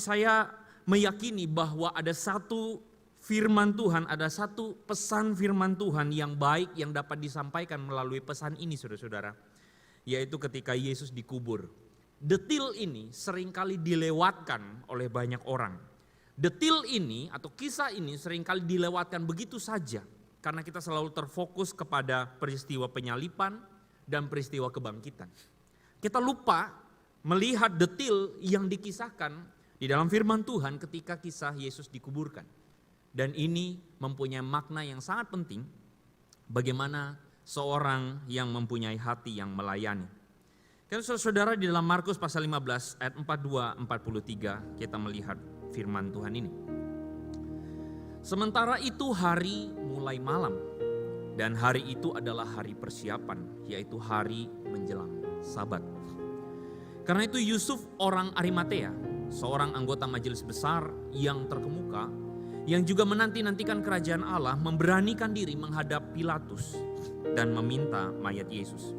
Saya meyakini bahwa ada satu firman Tuhan, ada satu pesan firman Tuhan yang baik yang dapat disampaikan melalui pesan ini saudara-saudara. Yaitu ketika Yesus dikubur. Detil ini seringkali dilewatkan oleh banyak orang. Detil ini atau kisah ini seringkali dilewatkan begitu saja. Karena kita selalu terfokus kepada peristiwa penyalipan dan peristiwa kebangkitan. Kita lupa melihat detil yang dikisahkan di dalam firman Tuhan ketika kisah Yesus dikuburkan. Dan ini mempunyai makna yang sangat penting bagaimana seorang yang mempunyai hati yang melayani. Karena saudara di dalam Markus pasal 15 ayat 42-43 kita melihat firman Tuhan ini. Sementara itu hari mulai malam dan hari itu adalah hari persiapan, yaitu hari menjelang Sabat. Karena itu Yusuf orang Arimatea, seorang anggota majelis besar yang terkemuka, yang juga menanti-nantikan kerajaan Allah, memberanikan diri menghadap Pilatus dan meminta mayat Yesus.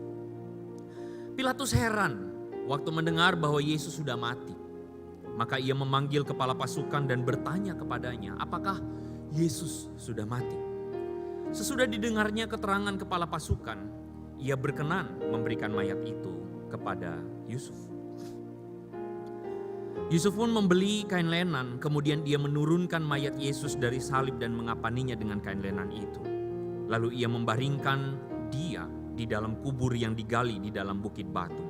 Pilatus heran waktu mendengar bahwa Yesus sudah mati. Maka ia memanggil kepala pasukan dan bertanya kepadanya, apakah Yesus sudah mati? Sesudah didengarnya keterangan kepala pasukan, ia berkenan memberikan mayat itu kepada Yusuf. Yusuf pun membeli kain lenan, kemudian dia menurunkan mayat Yesus dari salib dan mengapaninya dengan kain lenan itu. Lalu ia membaringkan dia di dalam kubur yang digali di dalam bukit batu.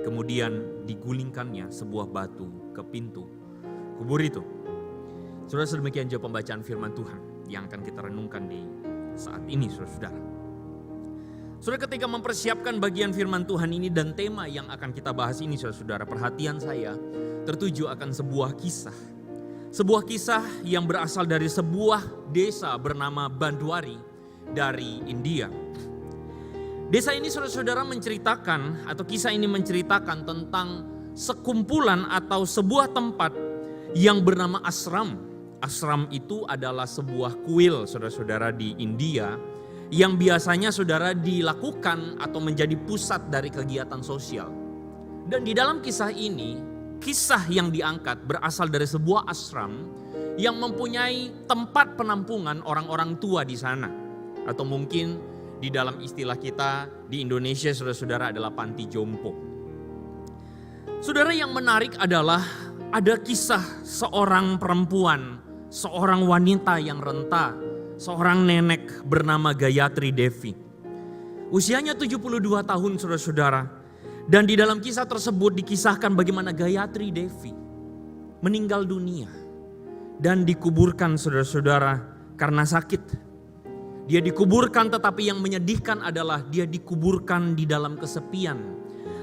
Kemudian digulingkannya sebuah batu ke pintu kubur itu. Saudara, sedemikian jauh pembacaan firman Tuhan yang akan kita renungkan di saat ini, saudara. Saudara, ketika mempersiapkan bagian firman Tuhan ini dan tema yang akan kita bahas ini, saudara, perhatian saya tertuju akan sebuah kisah. Sebuah kisah yang berasal dari sebuah desa bernama Bandwari dari India. Desa ini saudara-saudara menceritakan atau kisah ini menceritakan tentang sekumpulan atau sebuah tempat yang bernama ashram. Ashram itu adalah sebuah kuil saudara-saudara di India yang biasanya saudara dilakukan atau menjadi pusat dari kegiatan sosial. Dan di dalam kisah ini, kisah yang diangkat berasal dari sebuah ashram yang mempunyai tempat penampungan orang-orang tua di sana. Atau mungkin di dalam istilah kita di Indonesia saudara-saudara adalah panti jompo. Saudara, yang menarik adalah ada kisah seorang perempuan, seorang wanita yang renta, seorang nenek bernama Gayatri Devi. Usianya 72 tahun saudara-saudara. Dan di dalam kisah tersebut dikisahkan bagaimana Gayatri Devi meninggal dunia dan dikuburkan saudara-saudara karena sakit. Dia dikuburkan, tetapi yang menyedihkan adalah dia dikuburkan di dalam kesepian.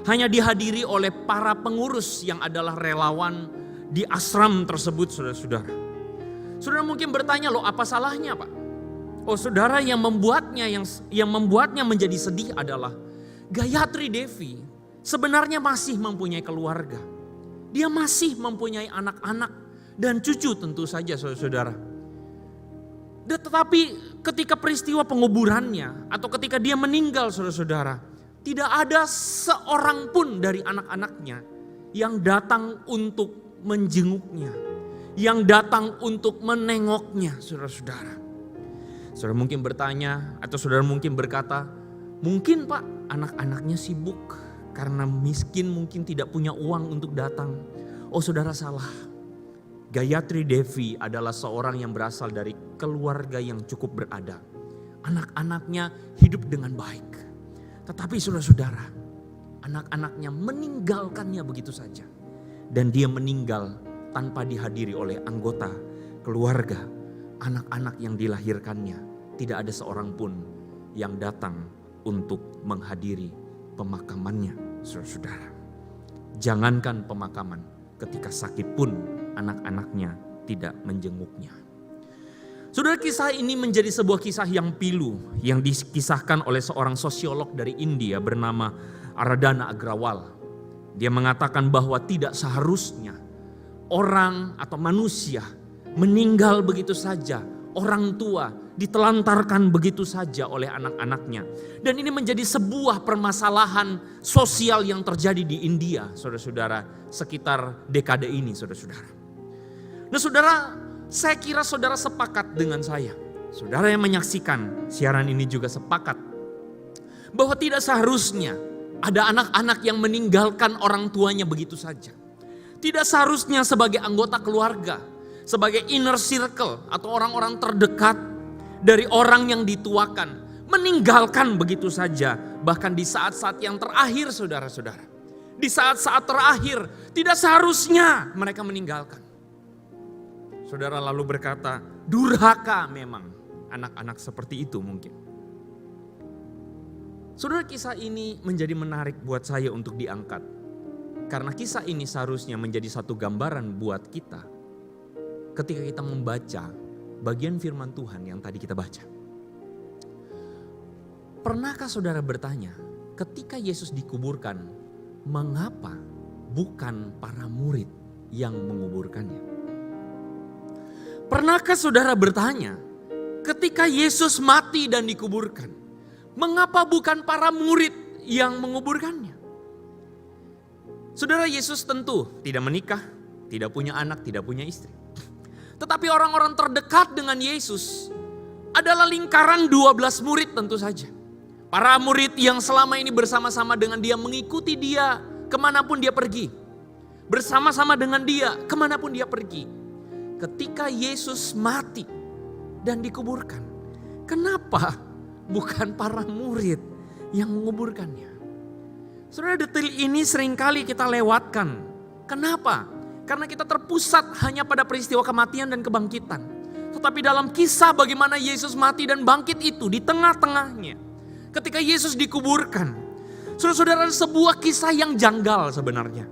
Hanya dihadiri oleh para pengurus yang adalah relawan di ashram tersebut saudara-saudara. Saudara mungkin bertanya, loh apa salahnya Pak? Oh saudara, yang membuatnya menjadi sedih adalah Gayatri Devi sebenarnya masih mempunyai keluarga. Dia masih mempunyai anak-anak dan cucu tentu saja saudara-saudara. Tetapi ketika peristiwa penguburannya atau ketika dia meninggal saudara-saudara, tidak ada seorang pun dari anak-anaknya yang datang untuk menjenguknya, yang datang untuk menengoknya saudara-saudara. Saudara mungkin bertanya atau saudara mungkin berkata, mungkin Pak anak-anaknya sibuk karena miskin, mungkin tidak punya uang untuk datang. Oh saudara, salah. Gayatri Devi adalah seorang yang berasal dari keluarga yang cukup berada. Anak-anaknya hidup dengan baik. Tetapi saudara-saudara, anak-anaknya meninggalkannya begitu saja. Dan dia meninggal tanpa dihadiri oleh anggota keluarga. Anak-anak yang dilahirkannya, tidak ada seorang pun yang datang untuk menghadiri pemakamannya, saudara-saudara. Jangankan pemakaman, ketika sakit pun anak-anaknya tidak menjenguknya. Saudara, kisah ini menjadi sebuah kisah yang pilu yang dikisahkan oleh seorang sosiolog dari India bernama Aradhana Agrawal. Dia mengatakan bahwa tidak seharusnya orang atau manusia meninggal begitu saja, orang tua ditelantarkan begitu saja oleh anak-anaknya. Dan ini menjadi sebuah permasalahan sosial yang terjadi di India, saudara-saudara, sekitar dekade ini, saudara-saudara. Nah saudara, saya kira saudara sepakat dengan saya. Saudara yang menyaksikan siaran ini juga sepakat bahwa tidak seharusnya ada anak-anak yang meninggalkan orang tuanya begitu saja. Tidak seharusnya sebagai anggota keluarga, sebagai inner circle atau orang-orang terdekat dari orang yang dituakan, meninggalkan begitu saja. Bahkan di saat-saat yang terakhir saudara-saudara. Di saat-saat terakhir tidak seharusnya mereka meninggalkan. Saudara lalu berkata, durhaka memang anak-anak seperti itu mungkin. Saudara, kisah ini menjadi menarik buat saya untuk diangkat. Karena kisah ini seharusnya menjadi satu gambaran buat kita ketika kita membaca bagian firman Tuhan yang tadi kita baca. Pernahkah saudara bertanya, ketika Yesus dikuburkan, mengapa bukan para murid yang menguburkannya? Pernahkah saudara bertanya, ketika Yesus mati dan dikuburkan, mengapa bukan para murid yang menguburkannya? Saudara, Yesus tentu tidak menikah, tidak punya anak, tidak punya istri. Tetapi orang-orang terdekat dengan Yesus adalah lingkaran 12 murid tentu saja. Para murid yang selama ini bersama-sama dengan dia, mengikuti dia kemanapun dia pergi. Bersama-sama dengan dia kemanapun dia pergi. Ketika Yesus mati dan dikuburkan, kenapa bukan para murid yang menguburkannya? Saudara, detail ini seringkali kita lewatkan. Kenapa? Karena kita terpusat hanya pada peristiwa kematian dan kebangkitan. Tetapi dalam kisah bagaimana Yesus mati dan bangkit itu, di tengah-tengahnya, ketika Yesus dikuburkan, saudara-saudara, sebuah kisah yang janggal sebenarnya.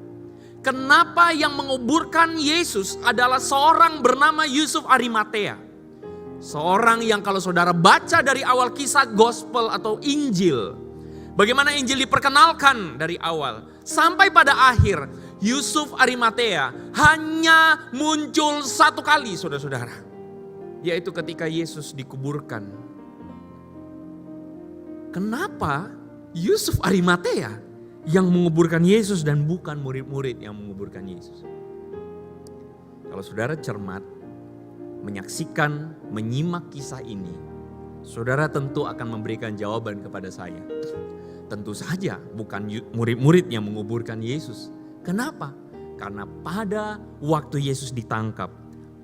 Kenapa yang menguburkan Yesus adalah seorang bernama Yusuf Arimatea. Seorang yang kalau saudara baca dari awal kisah gospel atau Injil, bagaimana Injil diperkenalkan dari awal sampai pada akhir, Yusuf Arimatea hanya muncul satu kali saudara-saudara. Yaitu ketika Yesus dikuburkan. Kenapa Yusuf Arimatea yang menguburkan Yesus dan bukan murid-murid yang menguburkan Yesus? Kalau saudara cermat, menyaksikan, menyimak kisah ini, saudara tentu akan memberikan jawaban kepada saya. Tentu saja bukan murid-murid yang menguburkan Yesus. Kenapa? Karena pada waktu Yesus ditangkap,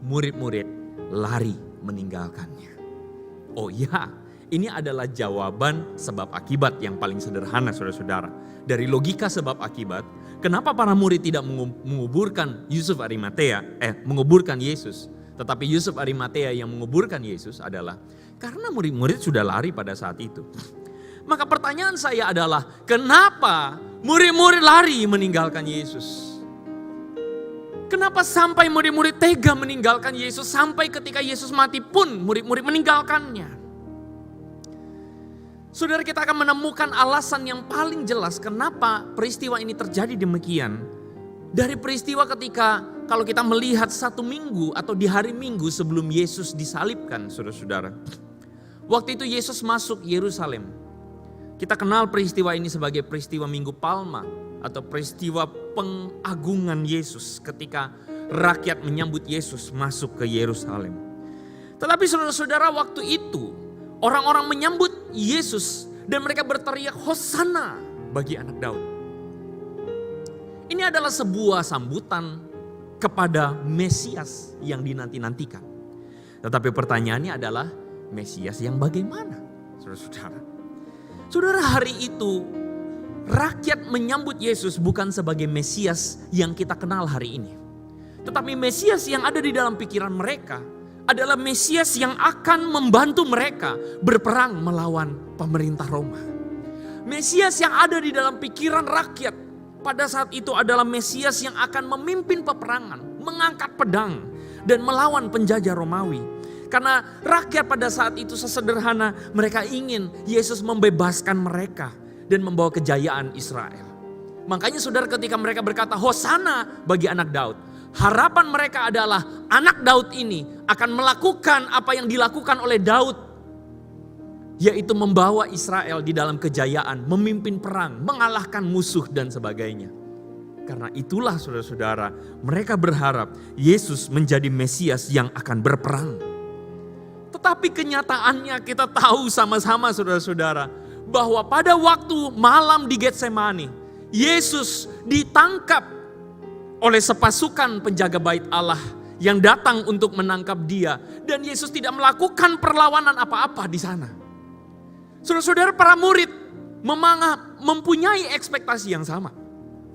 murid-murid lari meninggalkannya. Oh ya, ini adalah jawaban sebab akibat yang paling sederhana saudara-saudara. Dari logika sebab akibat, kenapa para murid tidak menguburkan Yusuf Arimatea, menguburkan Yesus. Tetapi Yusuf Arimatea yang menguburkan Yesus adalah karena murid-murid sudah lari pada saat itu. Maka pertanyaan saya adalah, kenapa murid-murid lari meninggalkan Yesus? Kenapa sampai murid-murid tega meninggalkan Yesus, sampai ketika Yesus mati pun murid-murid meninggalkannya? Saudara, kita akan menemukan alasan yang paling jelas kenapa peristiwa ini terjadi demikian. Dari peristiwa ketika kalau kita melihat 1 minggu atau di hari Minggu sebelum Yesus disalibkan, saudara-saudara. Waktu itu Yesus masuk Yerusalem. Kita kenal peristiwa ini sebagai peristiwa Minggu Palma atau peristiwa pengagungan Yesus ketika rakyat menyambut Yesus masuk ke Yerusalem. Tetapi saudara-saudara, waktu itu orang-orang menyambut Yesus dan mereka berteriak Hosana bagi anak Daud. Ini adalah sebuah sambutan kepada Mesias yang dinanti-nantikan. Tetapi pertanyaannya adalah Mesias yang bagaimana? Saudara-saudara. Saudara, hari itu rakyat menyambut Yesus bukan sebagai Mesias yang kita kenal hari ini. Tetapi Mesias yang ada di dalam pikiran mereka adalah Mesias yang akan membantu mereka berperang melawan pemerintah Roma. Mesias yang ada di dalam pikiran rakyat pada saat itu adalah Mesias yang akan memimpin peperangan, mengangkat pedang dan melawan penjajah Romawi. Karena rakyat pada saat itu sesederhana mereka ingin Yesus membebaskan mereka dan membawa kejayaan Israel. Makanya saudara, ketika mereka berkata Hosana bagi anak Daud, harapan mereka adalah anak Daud ini akan melakukan apa yang dilakukan oleh Daud, yaitu membawa Israel di dalam kejayaan, memimpin perang, mengalahkan musuh dan sebagainya. Karena itulah saudara-saudara, mereka berharap Yesus menjadi Mesias yang akan berperang. Tetapi kenyataannya kita tahu sama-sama saudara-saudara, bahwa pada waktu malam di Getsemani, Yesus ditangkap oleh sepasukan penjaga bait Allah yang datang untuk menangkap dia. Dan Yesus tidak melakukan perlawanan apa-apa di sana. Saudara-saudara, para murid mempunyai ekspektasi yang sama.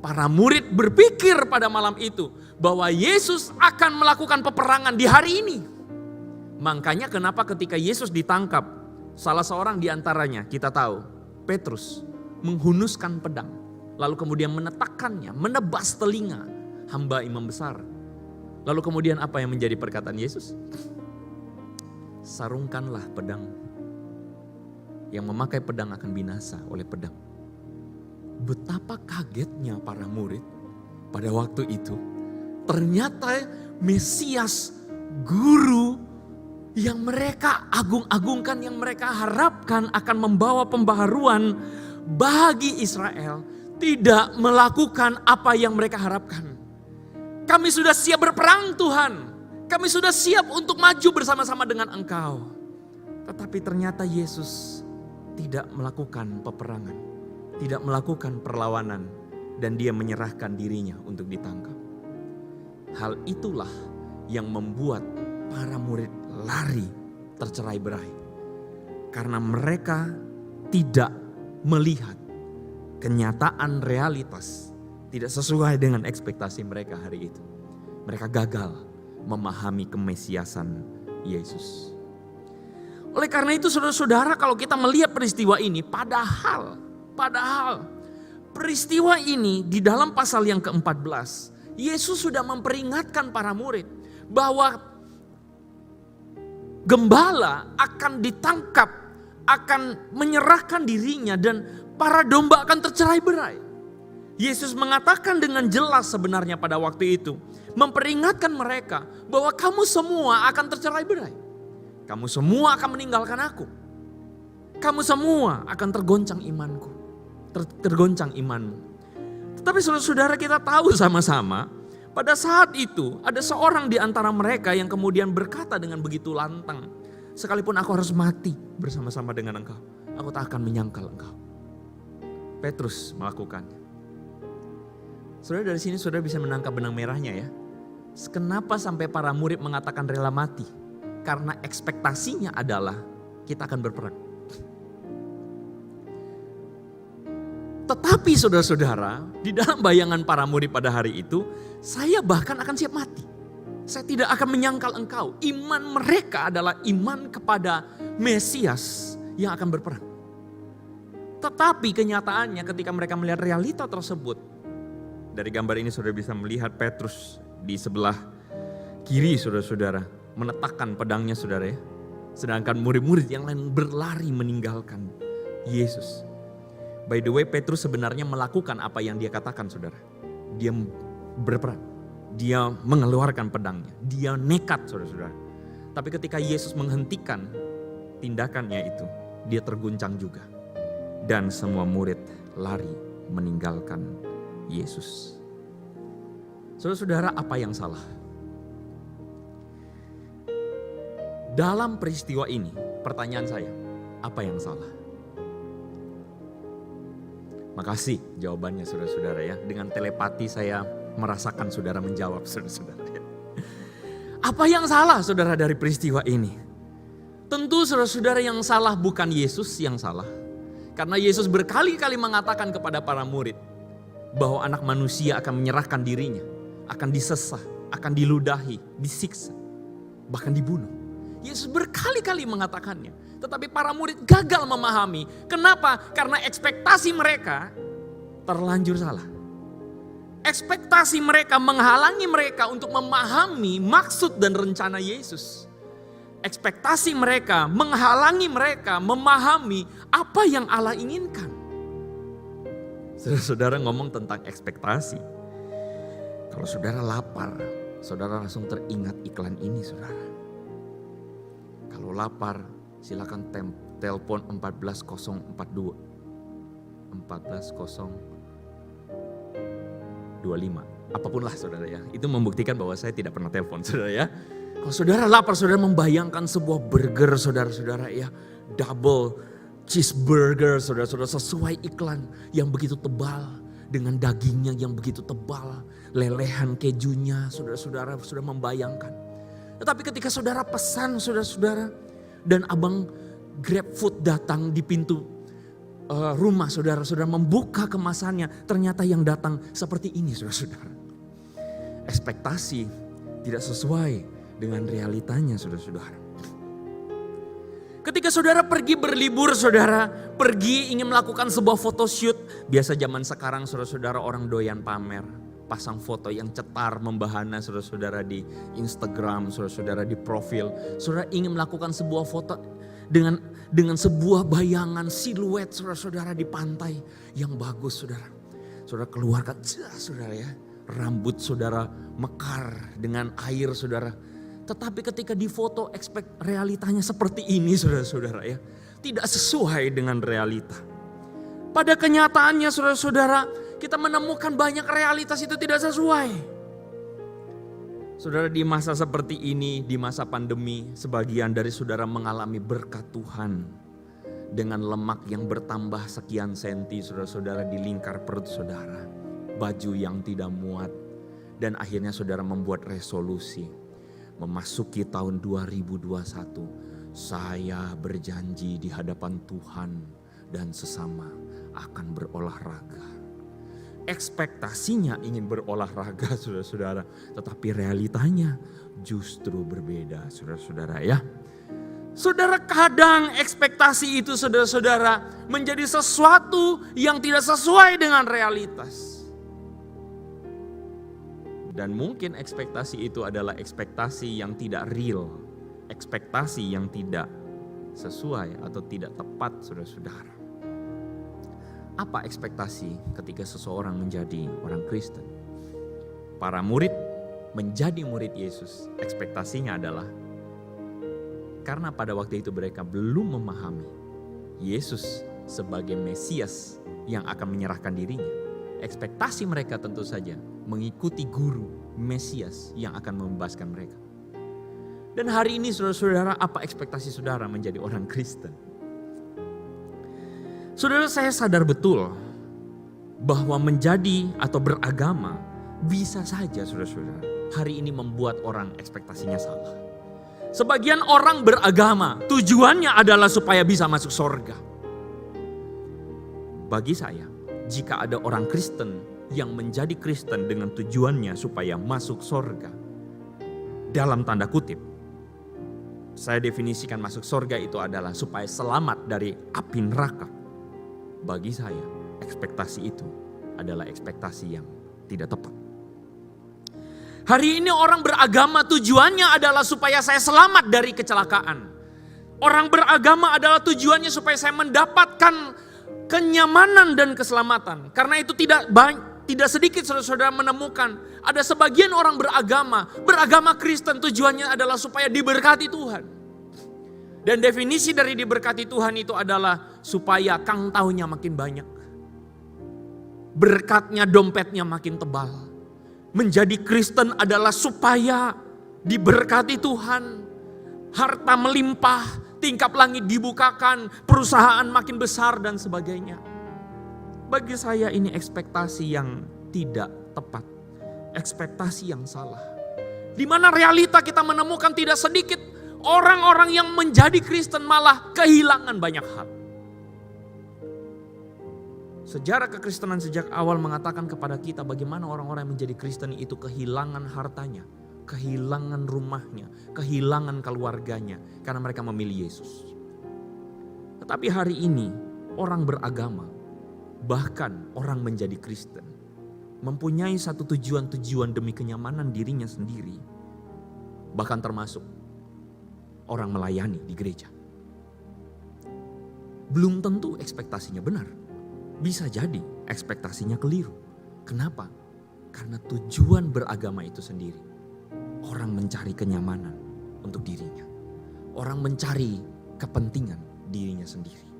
Para murid berpikir pada malam itu bahwa Yesus akan melakukan peperangan di hari ini. Makanya kenapa ketika Yesus ditangkap, salah seorang di antaranya kita tahu, Petrus menghunuskan pedang. Lalu kemudian menetakkannya, menebas telinga hamba imam besar. Lalu kemudian apa yang menjadi perkataan Yesus? Sarungkanlah pedang. Yang memakai pedang akan binasa oleh pedang. Betapa kagetnya para murid pada waktu itu. Ternyata Mesias, guru yang mereka agung-agungkan, yang mereka harapkan akan membawa pembaharuan bagi Israel, tidak melakukan apa yang mereka harapkan. Kami sudah siap berperang Tuhan. Kami sudah siap untuk maju bersama-sama dengan Engkau. Tetapi ternyata Yesus tidak melakukan peperangan. Tidak melakukan perlawanan. Dan dia menyerahkan dirinya untuk ditangkap. Hal itulah yang membuat para murid lari tercerai-berai. Karena mereka tidak melihat kenyataan realitas. Tidak sesuai dengan ekspektasi mereka hari itu. Mereka gagal memahami kemesiasan Yesus. Oleh karena itu saudara-saudara, kalau kita melihat peristiwa ini, padahal peristiwa ini di dalam pasal yang ke-14, Yesus sudah memperingatkan para murid bahwa gembala akan ditangkap, akan menyerahkan dirinya dan para domba akan tercerai-berai. Yesus mengatakan dengan jelas sebenarnya pada waktu itu, memperingatkan mereka bahwa kamu semua akan tercerai-berai. Kamu semua akan meninggalkan aku. Kamu semua akan tergoncang imanku. Tergoncang imanmu. Tetapi saudara-saudara, kita tahu sama-sama, pada saat itu ada seorang di antara mereka yang kemudian berkata dengan begitu lantang, sekalipun aku harus mati bersama-sama dengan engkau, aku tak akan menyangkal engkau. Petrus melakukannya. Saudara, dari sini saudara bisa menangkap benang merahnya ya. Kenapa sampai para murid mengatakan rela mati? Karena ekspektasinya adalah kita akan berperang. Tetapi saudara-saudara, di dalam bayangan para murid pada hari itu, saya bahkan akan siap mati. Saya tidak akan menyangkal engkau. Iman mereka adalah iman kepada Mesias yang akan berperang. Tetapi kenyataannya ketika mereka melihat realita tersebut, dari gambar ini saudara bisa melihat Petrus di sebelah kiri saudara-saudara, menetakkan pedangnya saudara ya. Sedangkan murid-murid yang lain berlari meninggalkan Yesus. By the way, Petrus sebenarnya melakukan apa yang dia katakan saudara. Dia berperang, dia mengeluarkan pedangnya, dia nekat saudara-saudara. Tapi ketika Yesus menghentikan tindakannya itu, dia terguncang juga. Dan semua murid lari meninggalkan Yesus. Saudara-saudara, apa yang salah? Dalam peristiwa ini, pertanyaan saya, apa yang salah? Makasih jawabannya saudara-saudara ya. Dengan telepati saya merasakan saudara menjawab saudara-saudara. Apa yang salah saudara dari peristiwa ini? Tentu saudara-saudara yang salah bukan Yesus yang salah. Karena Yesus berkali-kali mengatakan kepada para murid bahwa anak manusia akan menyerahkan dirinya, akan disesah, akan diludahi, disiksa, bahkan dibunuh. Yesus berkali-kali mengatakannya, tetapi para murid gagal memahami. Kenapa? Karena ekspektasi mereka terlanjur salah. Ekspektasi mereka menghalangi mereka untuk memahami maksud dan rencana Yesus. Ekspektasi mereka menghalangi mereka memahami apa yang Allah inginkan. Saudara ngomong tentang ekspektasi. Kalau saudara lapar, saudara langsung teringat iklan ini saudara. Kalau lapar, silakan telepon 14042. 140. 25. Apapun lah saudara ya. Itu membuktikan bahwa saya tidak pernah telepon saudara ya. Kalau saudara lapar, saudara membayangkan sebuah burger saudara-saudara ya. Double cheeseburger saudara-saudara sesuai iklan yang begitu tebal. Dengan dagingnya yang begitu tebal. Lelehan kejunya saudara-saudara sudah membayangkan. Tetapi ketika saudara pesan saudara-saudara. Dan abang GrabFood datang di pintu rumah saudara-saudara membuka kemasannya. Ternyata yang datang seperti ini saudara-saudara. Ekspektasi tidak sesuai dengan realitanya saudara-saudara. Ketika saudara pergi berlibur saudara, pergi ingin melakukan sebuah photoshoot. Biasa zaman sekarang saudara-saudara orang doyan pamer. Pasang foto yang cetar membahana saudara-saudara di Instagram, saudara-saudara di profil. Saudara ingin melakukan sebuah foto dengan sebuah bayangan siluet saudara-saudara di pantai yang bagus saudara. Saudara keluarkan saudara ya, rambut saudara mekar dengan air saudara. Tetapi ketika di foto realitanya seperti ini saudara-saudara ya. Tidak sesuai dengan realita. Pada kenyataannya saudara-saudara, kita menemukan banyak realitas itu tidak sesuai. Saudara, di masa seperti ini, di masa pandemi, sebagian dari saudara mengalami berkat Tuhan. Dengan lemak yang bertambah sekian senti saudara-saudara di lingkar perut saudara. Baju yang tidak muat. Dan akhirnya saudara membuat resolusi. Memasuki tahun 2021, saya berjanji di hadapan Tuhan dan sesama akan berolahraga. Ekspektasinya ingin berolahraga saudara-saudara. Tetapi realitanya justru berbeda saudara-saudara ya. Saudara, kadang ekspektasi itu saudara-saudara menjadi sesuatu yang tidak sesuai dengan realitas. Dan mungkin ekspektasi itu adalah ekspektasi yang tidak real. Ekspektasi yang tidak sesuai atau tidak tepat saudara-saudara. Apa ekspektasi ketika seseorang menjadi orang Kristen? Para murid menjadi murid Yesus, ekspektasinya adalah karena pada waktu itu mereka belum memahami Yesus sebagai Mesias yang akan menyerahkan dirinya. Ekspektasi mereka tentu saja mengikuti guru Mesias yang akan membebaskan mereka. Dan hari ini saudara-saudara, apa ekspektasi saudara menjadi orang Kristen? Saudara, saya sadar betul bahwa menjadi atau beragama bisa saja saudara-saudara hari ini membuat orang ekspektasinya salah. Sebagian orang beragama tujuannya adalah supaya bisa masuk surga. Bagi saya, jika ada orang Kristen yang menjadi Kristen dengan tujuannya supaya masuk surga, dalam tanda kutip, saya definisikan masuk surga itu adalah supaya selamat dari api neraka. Bagi saya, ekspektasi itu adalah ekspektasi yang tidak tepat. Hari ini orang beragama tujuannya adalah supaya saya selamat dari kecelakaan. Orang beragama adalah tujuannya supaya saya mendapatkan kenyamanan dan keselamatan. Karena itu tidak sedikit saudara-saudara menemukan ada sebagian orang beragama Kristen tujuannya adalah supaya diberkati Tuhan. Dan definisi dari diberkati Tuhan itu adalah supaya kang taunya makin banyak. Berkatnya, dompetnya makin tebal. Menjadi Kristen adalah supaya diberkati Tuhan. Harta melimpah, tingkap langit dibukakan, perusahaan makin besar dan sebagainya. Bagi saya ini ekspektasi yang tidak tepat. Ekspektasi yang salah. Di mana realita kita menemukan tidak sedikit orang-orang yang menjadi Kristen malah kehilangan banyak hal. Sejarah kekristenan sejak awal mengatakan kepada kita bagaimana orang-orang yang menjadi Kristen itu kehilangan hartanya, kehilangan rumahnya, kehilangan keluarganya karena mereka memilih Yesus. Tetapi hari ini orang beragama, bahkan orang menjadi Kristen, mempunyai satu tujuan-tujuan demi kenyamanan dirinya sendiri, bahkan termasuk orang melayani di gereja. Belum tentu ekspektasinya benar. Bisa jadi ekspektasinya keliru. Kenapa? Karena tujuan beragama itu sendiri. Orang mencari kenyamanan untuk dirinya. Orang mencari kepentingan dirinya sendiri.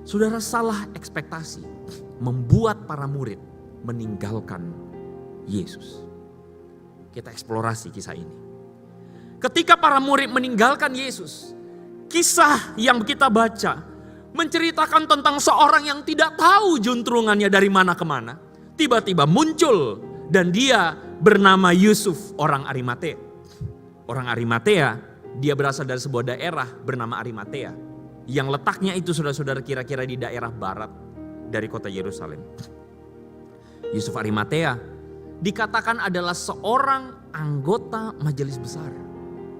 Saudara, salah ekspektasi membuat para murid meninggalkan Yesus. Kita eksplorasi kisah ini. Ketika para murid meninggalkan Yesus, kisah yang kita baca menceritakan tentang seorang yang tidak tahu juntrungannya dari mana ke mana. Tiba-tiba muncul dan dia bernama Yusuf, orang Arimatea. Orang Arimatea, dia berasal dari sebuah daerah bernama Arimatea. Yang letaknya itu saudara-saudara kira-kira di daerah barat dari kota Yerusalem. Yusuf Arimatea dikatakan adalah seorang anggota majelis besar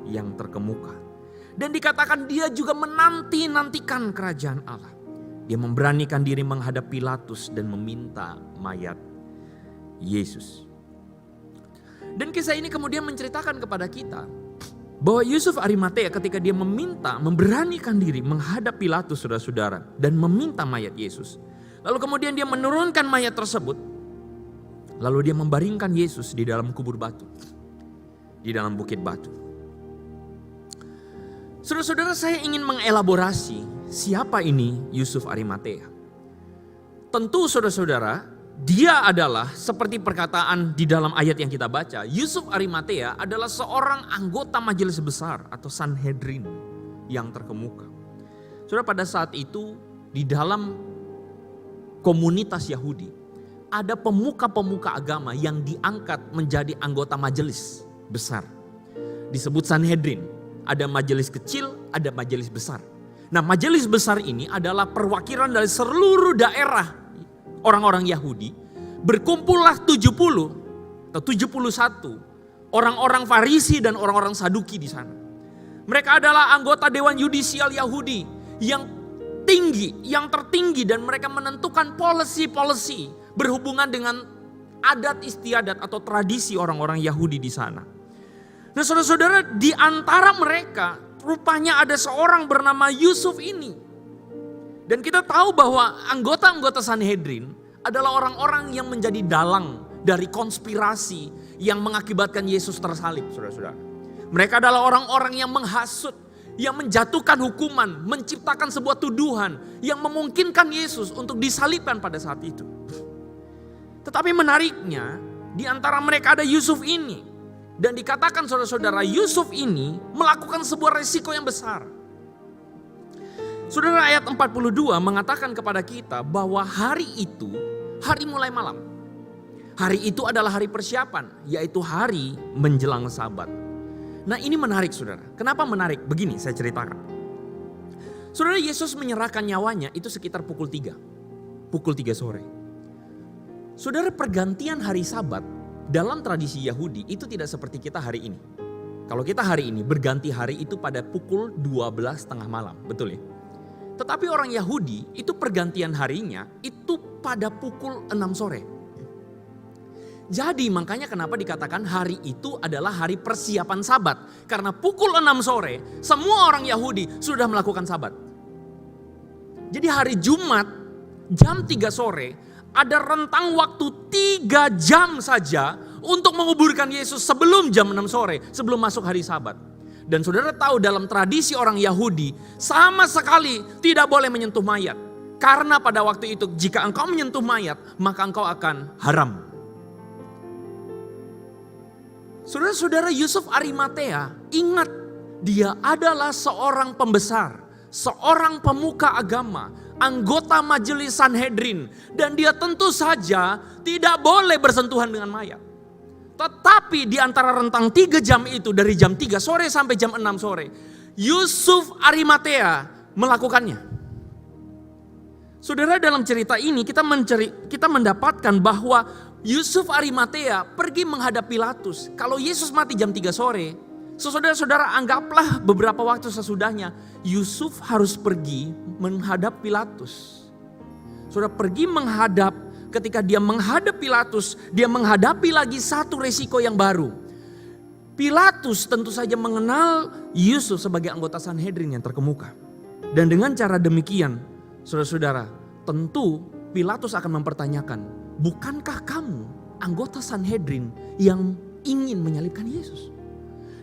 yang terkemuka. Dan dikatakan dia juga menanti-nantikan kerajaan Allah. Dia memberanikan diri menghadap Pilatus dan meminta mayat Yesus. Dan kisah ini kemudian menceritakan kepada kita bahwa Yusuf Arimatea ketika dia memberanikan diri menghadap Pilatus saudara-saudara dan meminta mayat Yesus. Lalu kemudian dia menurunkan mayat tersebut. Lalu dia membaringkan Yesus di dalam kubur batu. Di dalam bukit batu. Saudara-saudara, saya ingin mengelaborasi siapa ini Yusuf Arimatea. Tentu saudara-saudara, dia adalah seperti perkataan di dalam ayat yang kita baca. Yusuf Arimatea adalah seorang anggota majelis besar atau Sanhedrin yang terkemuka. Saudara, pada saat itu di dalam komunitas Yahudi ada pemuka-pemuka agama yang diangkat menjadi anggota majelis besar. Disebut Sanhedrin. Ada majelis kecil, ada majelis besar. Nah, majelis besar ini adalah perwakilan dari seluruh daerah orang-orang Yahudi. Berkumpullah 70 atau 71 orang-orang Farisi dan orang-orang Saduki di sana. Mereka adalah anggota Dewan Yudisial Yahudi yang tinggi, yang tertinggi, dan mereka menentukan policy berhubungan dengan adat istiadat atau tradisi orang-orang Yahudi di sana. Nah, saudara-saudara, di antara mereka rupanya ada seorang bernama Yusuf ini. Dan kita tahu bahwa anggota-anggota Sanhedrin adalah orang-orang yang menjadi dalang dari konspirasi yang mengakibatkan Yesus tersalib, saudara-saudara. Mereka adalah orang-orang yang menghasut, yang menjatuhkan hukuman, menciptakan sebuah tuduhan yang memungkinkan Yesus untuk disalibkan pada saat itu. Tetapi menariknya, di antara mereka ada Yusuf ini. Dan dikatakan saudara-saudara, Yusuf ini melakukan sebuah resiko yang besar. Saudara, ayat 42 mengatakan kepada kita bahwa hari itu, hari mulai malam. Hari itu adalah hari persiapan, yaitu hari menjelang Sabat. Nah, ini menarik saudara. Kenapa menarik? Begini saya ceritakan. Saudara, Yesus menyerahkan nyawanya itu sekitar pukul 3. Pukul 3 sore. Saudara, pergantian hari Sabat dalam tradisi Yahudi itu tidak seperti kita hari ini. Kalau kita hari ini berganti hari itu pada pukul 12 tengah malam, betul ya? Tetapi orang Yahudi itu pergantian harinya itu pada pukul 6 sore. Jadi makanya kenapa dikatakan hari itu adalah hari persiapan Sabat. Karena pukul 6 sore semua orang Yahudi sudah melakukan Sabat. Jadi hari Jumat jam 3 sore ada rentang waktu 3 jam saja untuk menguburkan Yesus sebelum jam 6 sore, sebelum masuk hari Sabat. Dan saudara tahu dalam tradisi orang Yahudi sama sekali tidak boleh menyentuh mayat. Karena pada waktu itu jika engkau menyentuh mayat maka engkau akan haram. Saudara-saudara, Yusuf Arimatea, ingat dia adalah seorang pembesar, seorang pemuka agama, anggota majelis Sanhedrin, dan dia tentu saja tidak boleh bersentuhan dengan mayat. Tetapi di antara rentang 3 jam itu, dari jam 3 sore sampai jam 6 sore, Yusuf Arimatea melakukannya. Saudara, dalam cerita ini kita mendapatkan bahwa Yusuf Arimatea pergi menghadap Pilatus. Kalau Yesus mati jam 3 sore, saudara-saudara anggaplah beberapa waktu sesudahnya Yusuf harus pergi menghadap Pilatus. Saudara, pergi menghadap, ketika dia menghadap Pilatus, dia menghadapi lagi satu resiko yang baru. Pilatus tentu saja mengenal Yusuf sebagai anggota Sanhedrin yang terkemuka. Dan dengan cara demikian, saudara-saudara, tentu Pilatus akan mempertanyakan, bukankah kamu anggota Sanhedrin yang ingin menyalibkan Yesus?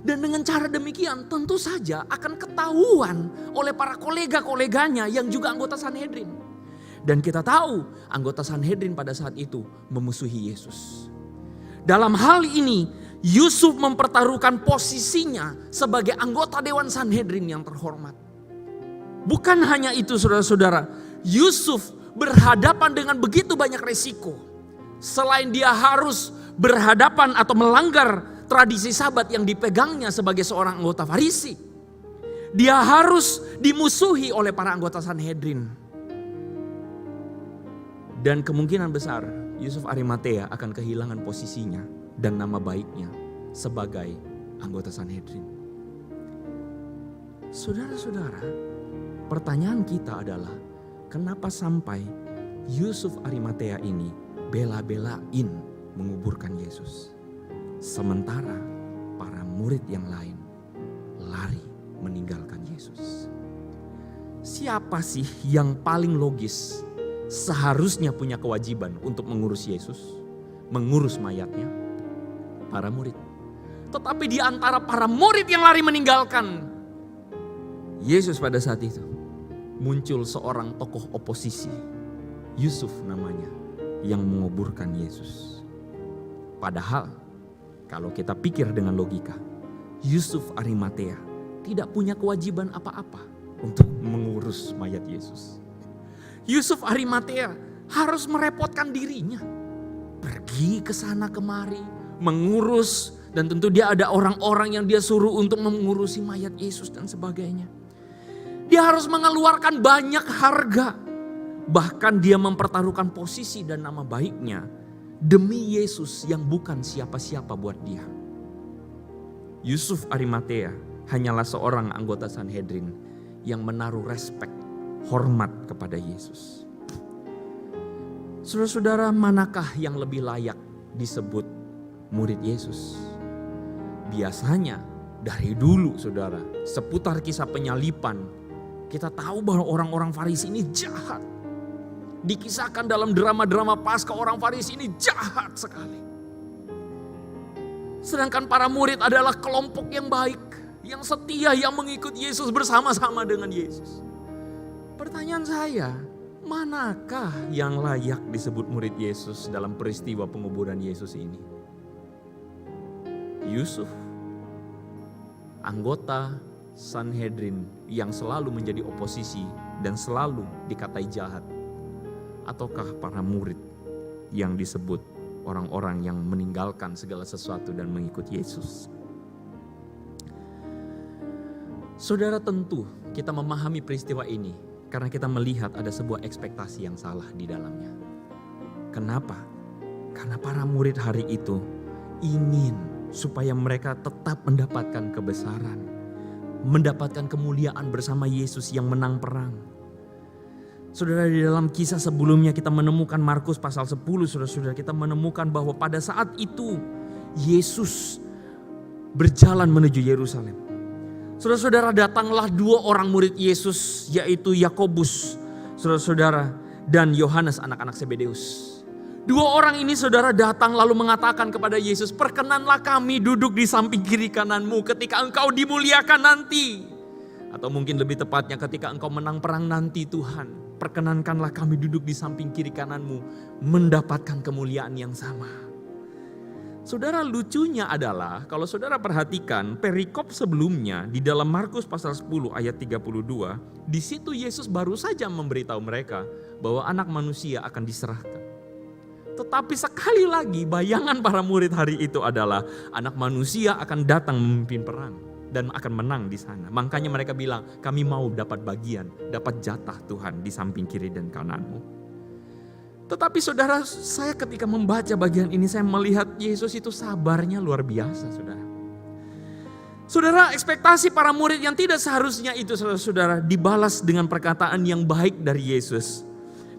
Dan dengan cara demikian tentu saja akan ketahuan oleh para kolega-koleganya yang juga anggota Sanhedrin. Dan kita tahu anggota Sanhedrin pada saat itu memusuhi Yesus. Dalam hal ini Yusuf mempertaruhkan posisinya sebagai anggota Dewan Sanhedrin yang terhormat. Bukan hanya itu saudara-saudara, Yusuf berhadapan dengan begitu banyak resiko. Selain dia harus berhadapan atau melanggar tradisi Sabat yang dipegangnya sebagai seorang anggota Farisi, dia harus dimusuhi oleh para anggota Sanhedrin. Dan kemungkinan besar Yusuf Arimatea akan kehilangan posisinya dan nama baiknya sebagai anggota Sanhedrin. Saudara-saudara, pertanyaan kita adalah kenapa sampai Yusuf Arimatea ini bela-belain menguburkan Yesus, sementara para murid yang lain lari meninggalkan Yesus? Siapa sih yang paling logis seharusnya punya kewajiban untuk mengurus Yesus, mengurus mayatnya? Para murid. Tetapi di antara para murid yang lari meninggalkan Yesus pada saat itu, muncul seorang tokoh oposisi, Yusuf namanya, yang menguburkan Yesus. Padahal kalau kita pikir dengan logika, Yusuf Arimatea tidak punya kewajiban apa-apa untuk mengurus mayat Yesus. Yusuf Arimatea harus merepotkan dirinya, pergi ke sana kemari, mengurus, dan tentu dia ada orang-orang yang dia suruh untuk mengurusi mayat Yesus dan sebagainya. Dia harus mengeluarkan banyak harga, bahkan dia mempertaruhkan posisi dan nama baiknya demi Yesus yang bukan siapa-siapa buat dia. Yusuf Arimatea hanyalah seorang anggota Sanhedrin yang menaruh respek, hormat kepada Yesus. Saudara-saudara, manakah yang lebih layak disebut murid Yesus? Biasanya dari dulu saudara, seputar kisah penyalipan, kita tahu bahwa orang-orang Farisi ini jahat. Dikisahkan dalam drama-drama Paskah, orang Farisi ini jahat sekali. Sedangkan para murid adalah kelompok yang baik, yang setia, yang mengikut Yesus bersama-sama dengan Yesus. Pertanyaan saya, manakah yang layak disebut murid Yesus dalam peristiwa penguburan Yesus ini? Yusuf, anggota Sanhedrin yang selalu menjadi oposisi dan selalu dikatai jahat, ataukah para murid yang disebut orang-orang yang meninggalkan segala sesuatu dan mengikut Yesus? Saudara, tentu kita memahami peristiwa ini karena kita melihat ada sebuah ekspektasi yang salah di dalamnya. Kenapa? Karena para murid hari itu ingin supaya mereka tetap mendapatkan kebesaran, mendapatkan kemuliaan bersama Yesus yang menang perang. Saudara, di dalam kisah sebelumnya kita menemukan Markus pasal 10, saudara-saudara, kita menemukan bahwa pada saat itu Yesus berjalan menuju Yerusalem. Saudara-saudara, datanglah dua orang murid Yesus, yaitu Yakobus, saudara-saudara, dan Yohanes anak-anak Zebedeus. Dua orang ini saudara datang lalu mengatakan kepada Yesus, perkenanlah kami duduk di samping kiri kananmu ketika engkau dimuliakan nanti. Atau mungkin lebih tepatnya ketika engkau menang perang nanti Tuhan. Perkenankanlah kami duduk di samping kiri kananmu mendapatkan kemuliaan yang sama. Saudara, lucunya adalah kalau saudara perhatikan perikop sebelumnya di dalam Markus pasal 10 ayat 32. Di situ Yesus baru saja memberitahu mereka bahwa anak manusia akan diserahkan. Tetapi sekali lagi bayangan para murid hari itu adalah anak manusia akan datang memimpin perang dan akan menang di sana. Makanya mereka bilang, kami mau dapat bagian, dapat jatah Tuhan di samping kiri dan kananmu. Tetapi saudara, saya ketika membaca bagian ini saya melihat Yesus itu sabarnya luar biasa, saudara. Saudara, ekspektasi para murid yang tidak seharusnya itu saudara dibalas dengan perkataan yang baik dari Yesus.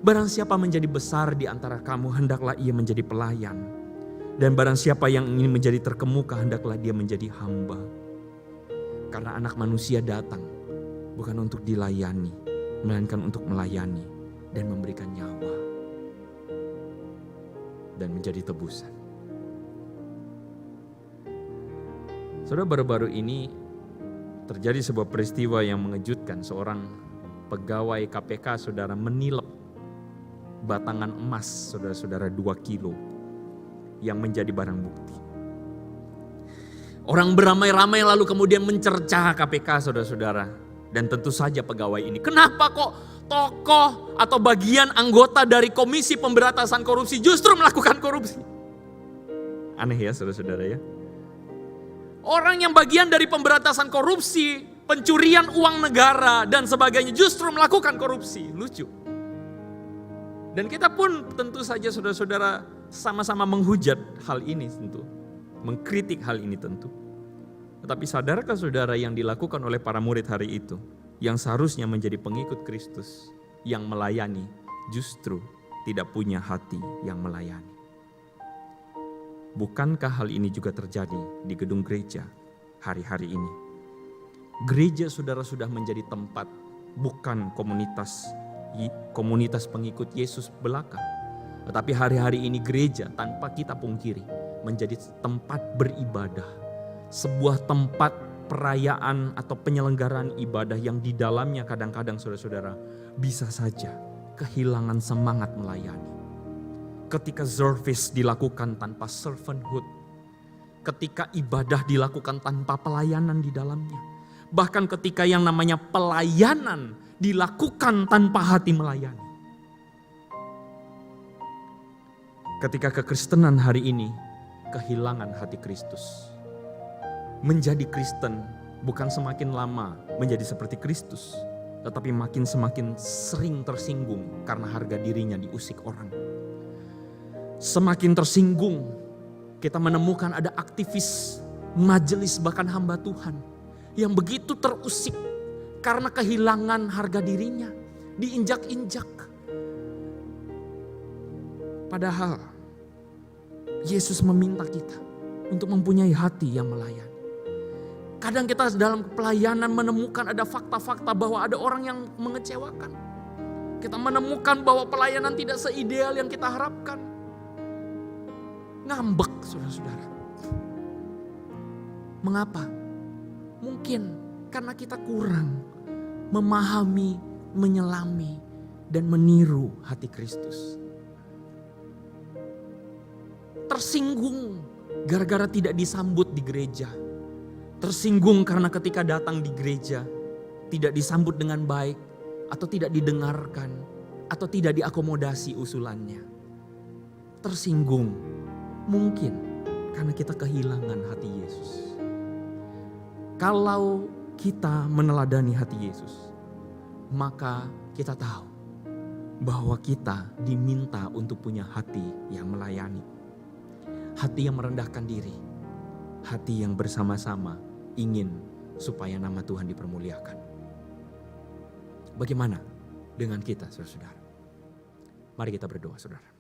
Barang siapa menjadi besar di antara kamu, hendaklah ia menjadi pelayan. Dan barang siapa yang ingin menjadi terkemuka, hendaklah dia menjadi hamba. Karena anak manusia datang bukan untuk dilayani, melainkan untuk melayani dan memberikan nyawa. Dan menjadi tebusan. Saudara, baru-baru ini terjadi sebuah peristiwa yang mengejutkan. Seorang pegawai KPK saudara menilep batangan emas, saudara-saudara, 2 kilo yang menjadi barang bukti. Orang beramai-ramai lalu kemudian mencercah KPK, saudara-saudara. Dan tentu saja pegawai ini, kenapa kok tokoh atau bagian anggota dari Komisi Pemberantasan Korupsi justru melakukan korupsi? Aneh ya saudara-saudara ya. Orang yang bagian dari pemberantasan korupsi, pencurian uang negara dan sebagainya justru melakukan korupsi. Lucu. Dan kita pun tentu saja saudara-saudara sama-sama menghujat hal ini tentu. Mengkritik hal ini tentu. Tetapi sadarkah saudara yang dilakukan oleh para murid hari itu, yang seharusnya menjadi pengikut Kristus, yang melayani, justru tidak punya hati yang melayani. Bukankah hal ini juga terjadi di gedung gereja hari-hari ini? Gereja saudara sudah menjadi tempat, bukan komunitas pengikut Yesus belaka. Tetapi hari-hari ini gereja tanpa kita pungkiri menjadi tempat beribadah. Sebuah tempat perayaan atau penyelenggaraan ibadah yang di dalamnya kadang-kadang saudara-saudara bisa saja kehilangan semangat melayani. Ketika service dilakukan tanpa servanthood, ketika ibadah dilakukan tanpa pelayanan di dalamnya, bahkan ketika yang namanya pelayanan dilakukan tanpa hati melayani. Ketika kekristenan hari ini kehilangan hati Kristus. Menjadi Kristen bukan semakin lama menjadi seperti Kristus, tetapi semakin sering tersinggung karena harga dirinya diusik orang. Semakin tersinggung kita menemukan ada aktivis majelis bahkan hamba Tuhan yang begitu terusik karena kehilangan harga dirinya, diinjak-injak. Padahal Yesus meminta kita untuk mempunyai hati yang melayani. Kadang kita dalam pelayanan menemukan ada fakta-fakta bahwa ada orang yang mengecewakan. Kita menemukan bahwa pelayanan tidak seideal yang kita harapkan. Ngambek saudara-saudara. Mengapa? Mungkin karena kita kurang memahami, menyelami, dan meniru hati Kristus. Tersinggung gara-gara tidak disambut di gereja. Tersinggung karena ketika datang di gereja tidak disambut dengan baik atau tidak didengarkan atau tidak diakomodasi usulannya. Tersinggung mungkin karena kita kehilangan hati Yesus. Kalau kita meneladani hati Yesus, maka kita tahu bahwa kita diminta untuk punya hati yang melayani. Hati yang merendahkan diri, hati yang bersama-sama ingin supaya nama Tuhan dipermuliakan. Bagaimana dengan kita, saudara-saudara? Mari kita berdoa, saudara.